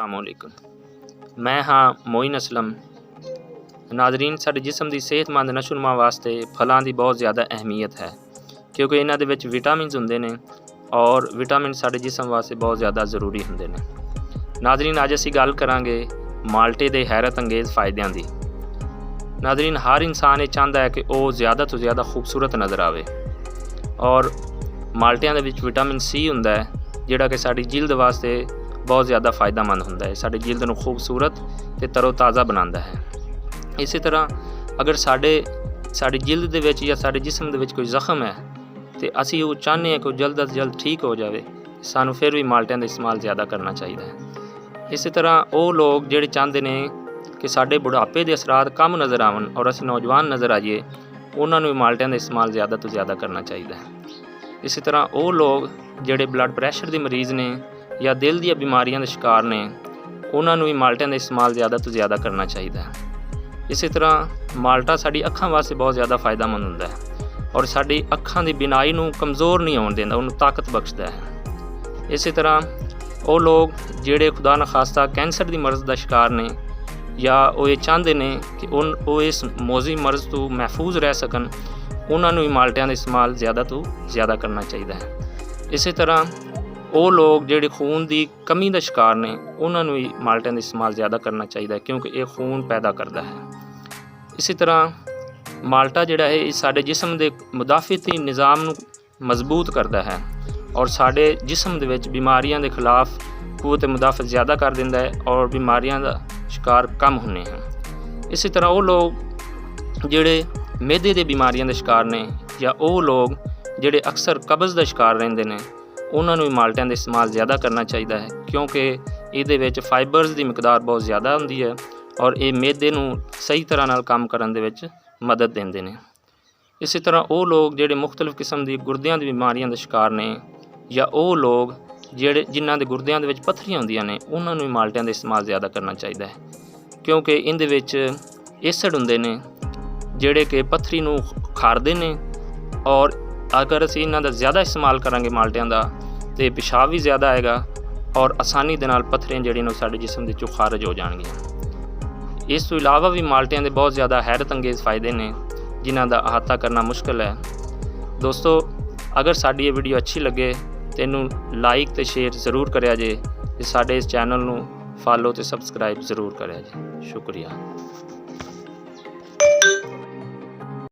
अस्सलामुअलैकुम। मैं हाँ मोइन असलम। नाजरीन, साडे जिस्म की सेहतमंद नशोनुमा वास्ते फलों की बहुत ज़्यादा अहमियत है, क्योंकि इन्हां दे विच विटामिन हुंदे ने और विटामिन साडे जिस्म वास्ते बहुत ज़्यादा जरूरी हुंदे ने। नाजरीन, अज असीं गल करांगे माल्टे के हैरत अंगेज़ फ़ायदियां दी। नाजरीन, हर इंसान ये चाहता है कि वह ज़्यादा तो ज़्यादा खूबसूरत नज़र आवे, और माल्टियां दे विच विटामिन सी हुंदा है जिहड़ा कि साडी जिल्द वास्ते बहुत ज़्यादा फ़ायदेमंद होंदा है, साडी जिल्द नूं खूबसूरत ते तरोताज़ा बनांदा है। इसी तरह अगर साडी जिल्द दे विच या साडे जिस्म दे विच कोई ज़ख्म है तो असीं वो चाहते हैं कि जल्द अज जल्द ठीक हो जाए, सानूं फिर भी माल्टियां दा इस्तेमाल ज़्यादा करना चाहिए। इसी तरह वो लोग जिहड़े चाहते हैं कि साडे बुढ़ापे के असरात कम नज़र आवन और असीं नौजवान नज़र आइए, उन्हां नूं माल्टियां दा इस्तेमाल ज़्यादा तो ज़्यादा करना चाहिए। इसी तरह वो लोग जिहड़े ब्लड प्रैशर के मरीज़ ने या दिल दी बीमारियां के शिकार ने, उन्हां नूं भी माल्टियां दा इस्तेमाल ज़्यादा तो ज़्यादा करना चाहिए। इसी तरह माल्टा साडी अखां वास्ते बहुत ज़्यादा फ़ायदेमंद हुंदा है और साडी अखां दी बिनाई नूं कमज़ोर नहीं होण दिंदा, उन्हें ताकत बख्शदा है। इसी तरह वो लोग जिहड़े खुदा न खास्ता कैंसर की मर्ज़ का शिकार ने या वो ये चाहते हैं कि वो इस मौजी मर्ज़ तो महफूज रह सकन, उन्होंने भी माल्टियां का इस्तेमाल ज़्यादा तो ज़्यादा करना चाहिए। इसी तरह वो लोग जिहड़े खून की कमी का शिकार ने, उन्होंने भी माल्टियां का इस्तेमाल ज़्यादा करना चाहिए, क्योंकि ये खून पैदा करता है। इसी तरह माल्टा जिहड़ा है साडे जिस्म के मुदाफ़ती निज़ाम नूं मजबूत करता है और साडे जिस्म दे विच बीमारियां के खिलाफ कुव्वत मुदाफ़त ज़्यादा कर दिंदा है और बीमारियां का शिकार कम होने हैं। इसी तरह वो लोग जिहड़े मैदे की बीमारियां के शिकार ने या वो लोग जिहड़े अक्सर कब्ज़ का शिकार रहिंदे ने, उन्होंने भी माल्टियां का इस्तेमाल ज़्यादा करना चाहिए, क्योंकि इहदे विच फाइबर्स की मिकदार बहुत ज़्यादा होंदी है और ये मैदे नूं सही तरह नाल काम करन दे विच मदद देंदे ने। इसी तरह वो लोग जिहड़े मुख्तलिफ किस्म की गुर्दियां की बीमारियां के शिकार ने या वो लोग जिन्हां दे गुर्दियां दे विच पत्थरियां होंदियां ने, उन्होंने भी माल्टियां का इस्तेमाल ज़्यादा करना चाहिए, क्योंकि इहदे विच एसिड हुंदे ने जिहड़े कि पत्थरी नूं खारदे ने, और अगर असीं इन्हां दा ज़्यादा इस्तेमाल करांगे माल्टियां दा तो पेशाब भी ज़्यादा आएगा और आसानी दे नाल पत्थरियां जिहड़ियां ने साडे जिस्म दे चों खारज हो जाणगियां। इस तो इलावा भी माल्टियां दे बहुत ज़्यादा हैरत अंगेज़ फ़ायदे ने जिन्हां दा अहाता करना मुश्किल है। दोस्तों, अगर साडी ये वीडियो अच्छी लगे तो इनू लाइक तो शेयर ज़रूर करिया जे, साडे इस चैनल नू फॉलो तो सबसक्राइब ज़रूर करिया जे। शुक्रिया।